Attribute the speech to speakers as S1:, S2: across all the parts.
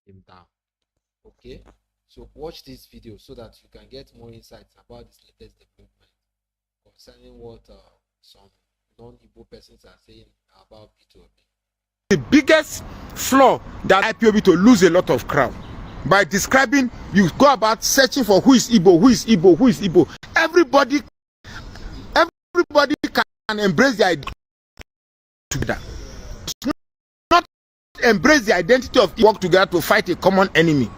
S1: him down. Okay, so watch this video so that you can get more insights about this latest development concerning what some non-Igbo persons are saying about P2B.
S2: The biggest flaw that IPOB to lose a lot of crowd by describing, you go about searching for who is Igbo, who is Igbo, who is Igbo. Everybody can embrace the identity together. Not embrace the identity of work together to fight a common enemy.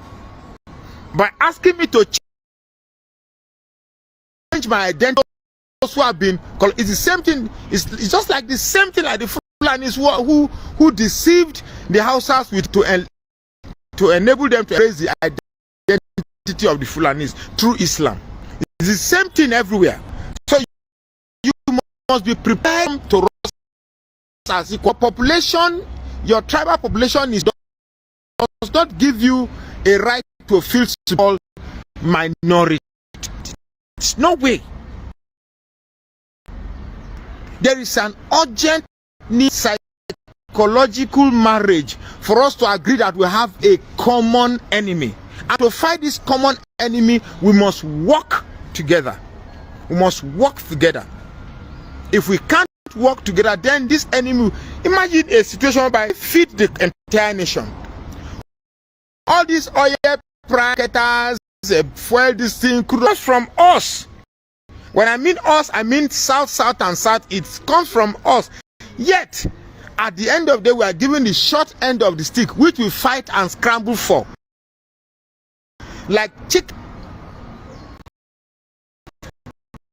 S2: By asking me to change my identity, those who have been called, it's the same thing. It's just like the same thing like the Fulanis who deceived the Hausas with to enable them to embrace the identity of the Fulanis through Islam. It's the same thing everywhere. So you must be prepared to rise as equal. Population, your tribal population does not give you a right to feel small minority. It's no way. There is an urgent need, psychological marriage, for us to agree that we have a common enemy. And to fight this common enemy, we must work together. We must work together. If we can't work together, then this enemy, imagine a situation whereby feed the entire nation. All these oil bracketers, fuel, this thing comes from us. When I mean us, I mean south, south, and south. It comes from us. Yet, at the end of the day, we are given the short end of the stick, which we fight and scramble for. Like chick.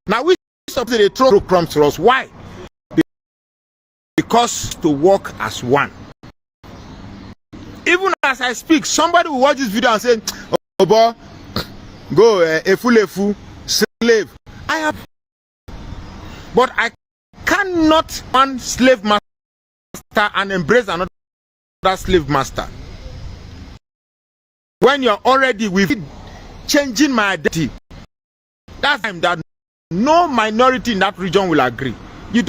S2: Now we something they throw crumbs to us. Why? Because to work as one. Even as I speak, somebody will watch this video and say, "Oh boy, go a fool, slave." I have, but I cannot one slave master and embrace another slave master. When you're already with changing my identity, that's time that no minority in that region will agree. You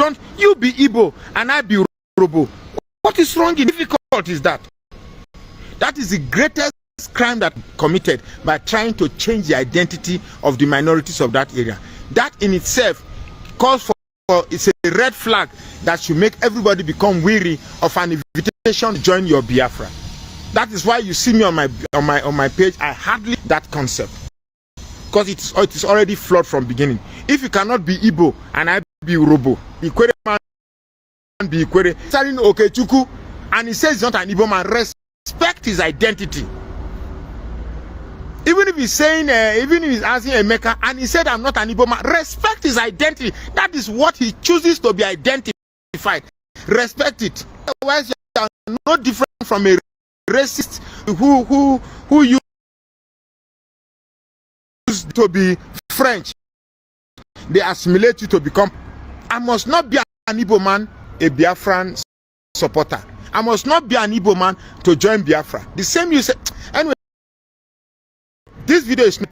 S2: be Igbo and I be Robo. What is wrong in difficult is that? That is the greatest crime that committed by trying to change the identity of the minorities of that area. That in itself calls for it's a red flag that should make everybody become weary of an invitation to join your Biafra. That is why you see me on my page. I hardly that concept because it is already flawed from beginning. If you cannot be Igbo and I be Robo, Ikwere man be Ikwere, starting Okechukwu, and he says he's not an Igbo man, respect his identity. Even if he's saying, even if he's asking Emeka, and he said, "I'm not an Igbo man," respect his identity. That is what he chooses to be identified. Respect it. Otherwise, you are no different from a racist who used to be French. They assimilate you to become. I must not be an Igbo man, a Biafran supporter. I must not be an Igbo man to join Biafra. The same you say. Anyway. This video is not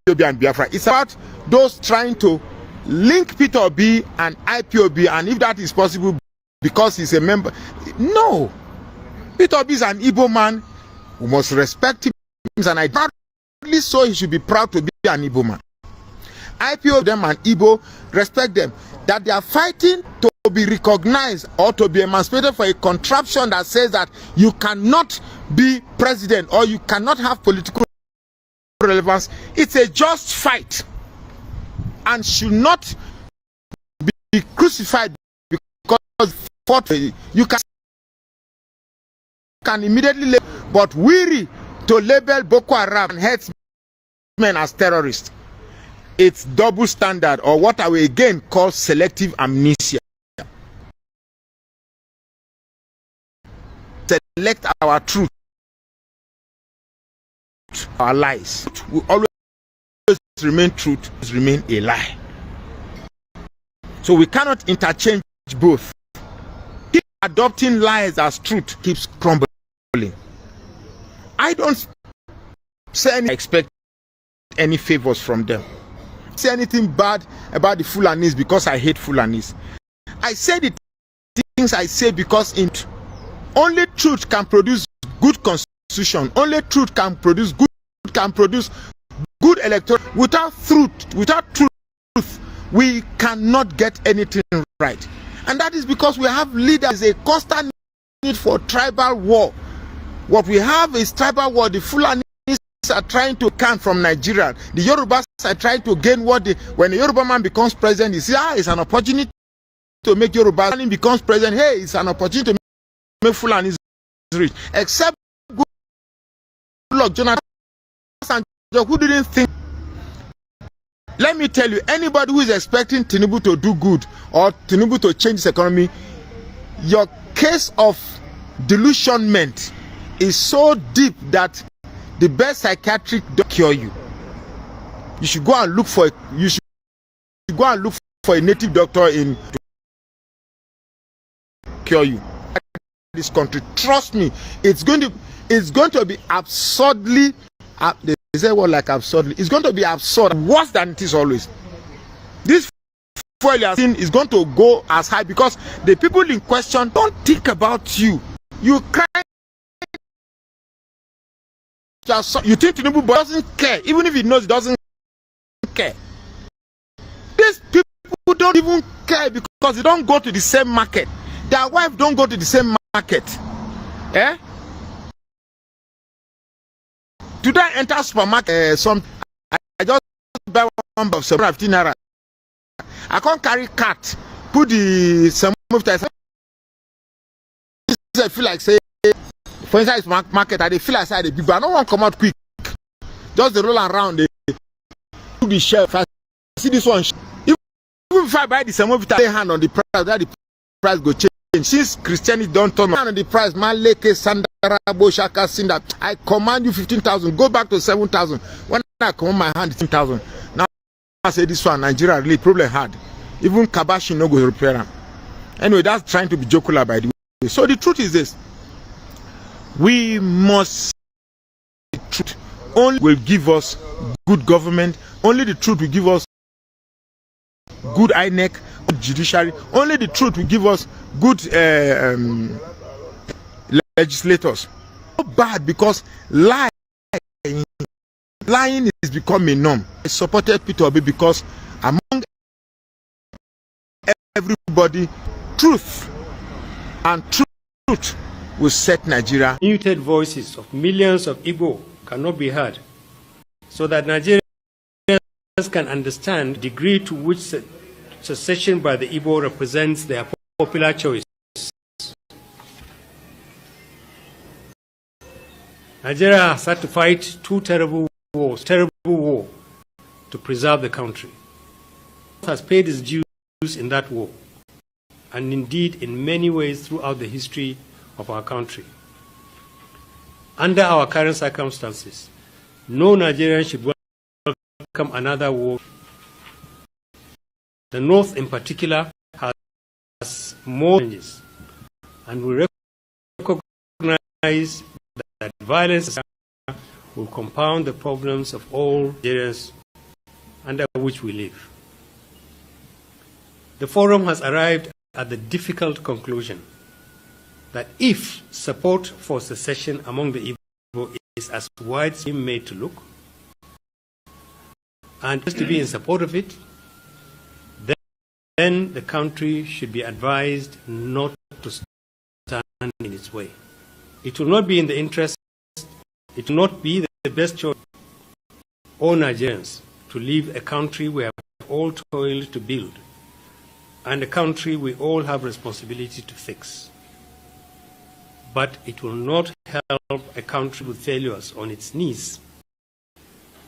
S2: P2B and Biafra. It's about those trying to link P2B and IPOB, and if that is possible because he's a member. No. P2B is an Igbo man. We must respect him, and I proudly so he should be proud to be an Igbo man. IPOB them and Igbo, respect them. That they are fighting to be recognized or to be emancipated for a contraption that says that you cannot be president or you cannot have political relevance. It's a just fight and should not be crucified because you can immediately label, but weary to label Boko Haram and herdsmen as terrorists. It's double standard, or what I will again call selective amnesia. Select our truth, our lies. We always remain truth, remain a lie. So we cannot interchange both. Keep adopting lies as truth keeps crumbling. I don't say any expect any favors from them. Say anything bad about the Fulanis because I hate Fulanis. I say the things I say because only truth can produce good constitution. Only truth can produce good electoral. Without truth, we cannot get anything right. And that is because we have leaders, a constant need for tribal war. What we have is tribal war. The Fulanis are trying to can from Nigeria. The Yorubas are trying to gain what when the Yoruba man becomes president, you see, it's an opportunity to make Yoruba man becomes president. Hey, it's an opportunity to make Fulanis rich. Except Goodluck Jonathan, who didn't think. Let me tell you, anybody who is expecting Tinubu to do good or Tinubu to change his economy, your case of delusionment is so deep that the best psychiatric don't cure you. You should go and look for a native doctor in to cure you. This country, trust me, it's going to be absurdly. They say what like absurdly? It's going to be absurd, worse than it is always. This fuel you are seeing is going to go as high because the people in question don't think about you. You cry. You think Tinubu doesn't care, even if he knows he doesn't care. These people don't even care because they don't go to the same market. Their wife don't go to the same market. Eh? Today I enter supermarket, I just buy one of 715 naira. I can't carry cart, put the some I feel like say for inside market, I feel like say the people I don't want to come out quick. Just the roll around, they do the shelf. I see this one. Even if I buy the same lay hand on the price, that the price go change. Since Christianity don't turn on the price, Maleke, Sandara, Boshaka, Sinda, I command you 15,000. Go back to 7,000. When I command my hand, 15,000. Now I say this one, Nigeria really problem hard. Even Kabashi no go repair them. Anyway, that's trying to be jocular by the way. So the truth is this: we must. The truth only will give us good government. Only the truth will give us good INEC, good judiciary. Only the truth will give us good legislators. Not bad because lying is becoming a norm. I supported Peter Obi because among everybody, truth will set Nigeria.
S3: Muted voices of millions of Igbo cannot be heard, so that Nigerians can understand the degree to which secession by the Igbo represents their popular choice. Nigeria has had to fight two terrible wars to preserve the country. It has paid its dues in that war, and indeed in many ways throughout the history of our country. Under our current circumstances, no Nigerian should welcome another war. The North in particular has more challenges, and we recognize that violence will compound the problems of all Nigerians under which we live. The forum has arrived at the difficult conclusion that if support for secession among the Igbo is as wide as made to look, and just to be in support of it, then the country should be advised not to stand in its way. It will not be in the interest, it will not be the best choice for all Nigerians to leave a country we have all toiled to build, and a country we all have responsibility to fix. But it will not help a country with failures on its knees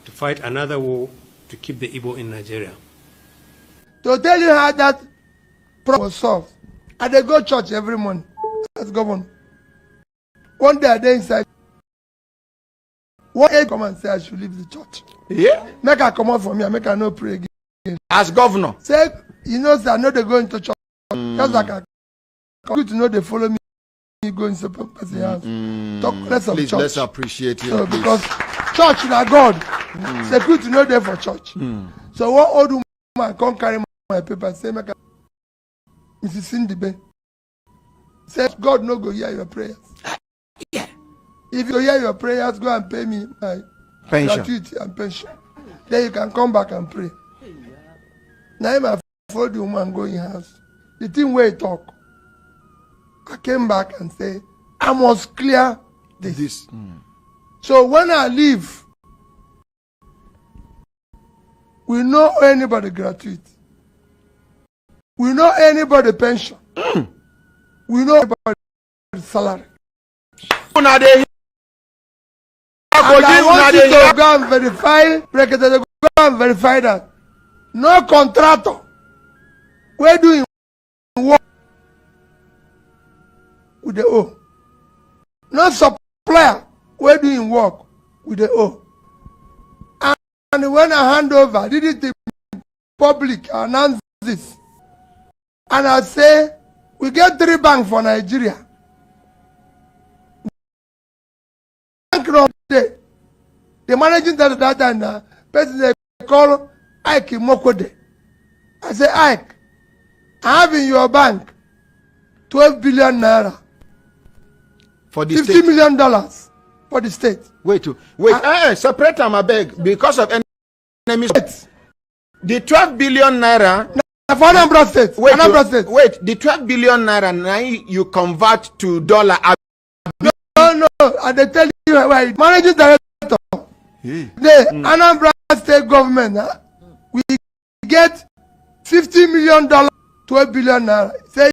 S3: to fight another war to keep the Igbo in Nigeria.
S4: To tell you how that problem was solved, I dey go church every morning as governor. One day I dey inside. One day come and say I should leave the church.
S2: Yeah.
S4: Make I come out from here, make I no pray again.
S2: As governor.
S4: Say, you know, say I know they go into church. Just like I come to know they follow me go in some person's house. Talk less of
S2: Please,
S4: church.
S2: let's appreciate you.
S4: So because church na God, security no there for church. So one old woman come carry my paper and say, make I Mrs. Cindy Bay. Say God no go hear your prayers.
S2: Yeah.
S4: If you hear your prayers, go and pay me my
S2: Pension.
S4: gratuity and pension. Then you can come back and pray. Now I followed the woman go in house. The thing where he talk, I came back and say, I must clear this. So when I leave, we know anybody gratuity. We know anybody pension. We know anybody salary. And I want you to go and verify, go and verify that no contractor we're doing work with the O. No supplier we're doing work with the O. And when I hand over, did it in public, I announce this. And I say, we get 3 banks for Nigeria. The managing director that time, person they call Ike Mokode. I say, Ike, I have in your bank 12 billion naira
S2: For the
S4: $50
S2: state.
S4: million for the state.
S2: Wait, separate them, I beg, because of enemies. The 12 billion naira.
S4: For Anambra State.
S2: Wait,
S4: Anambra State.
S2: wait, the 12 billion naira now you convert to dollar.
S4: No, and they tell you why managing director. The Anambra State government, we get $50 million, 12 billion naira. Say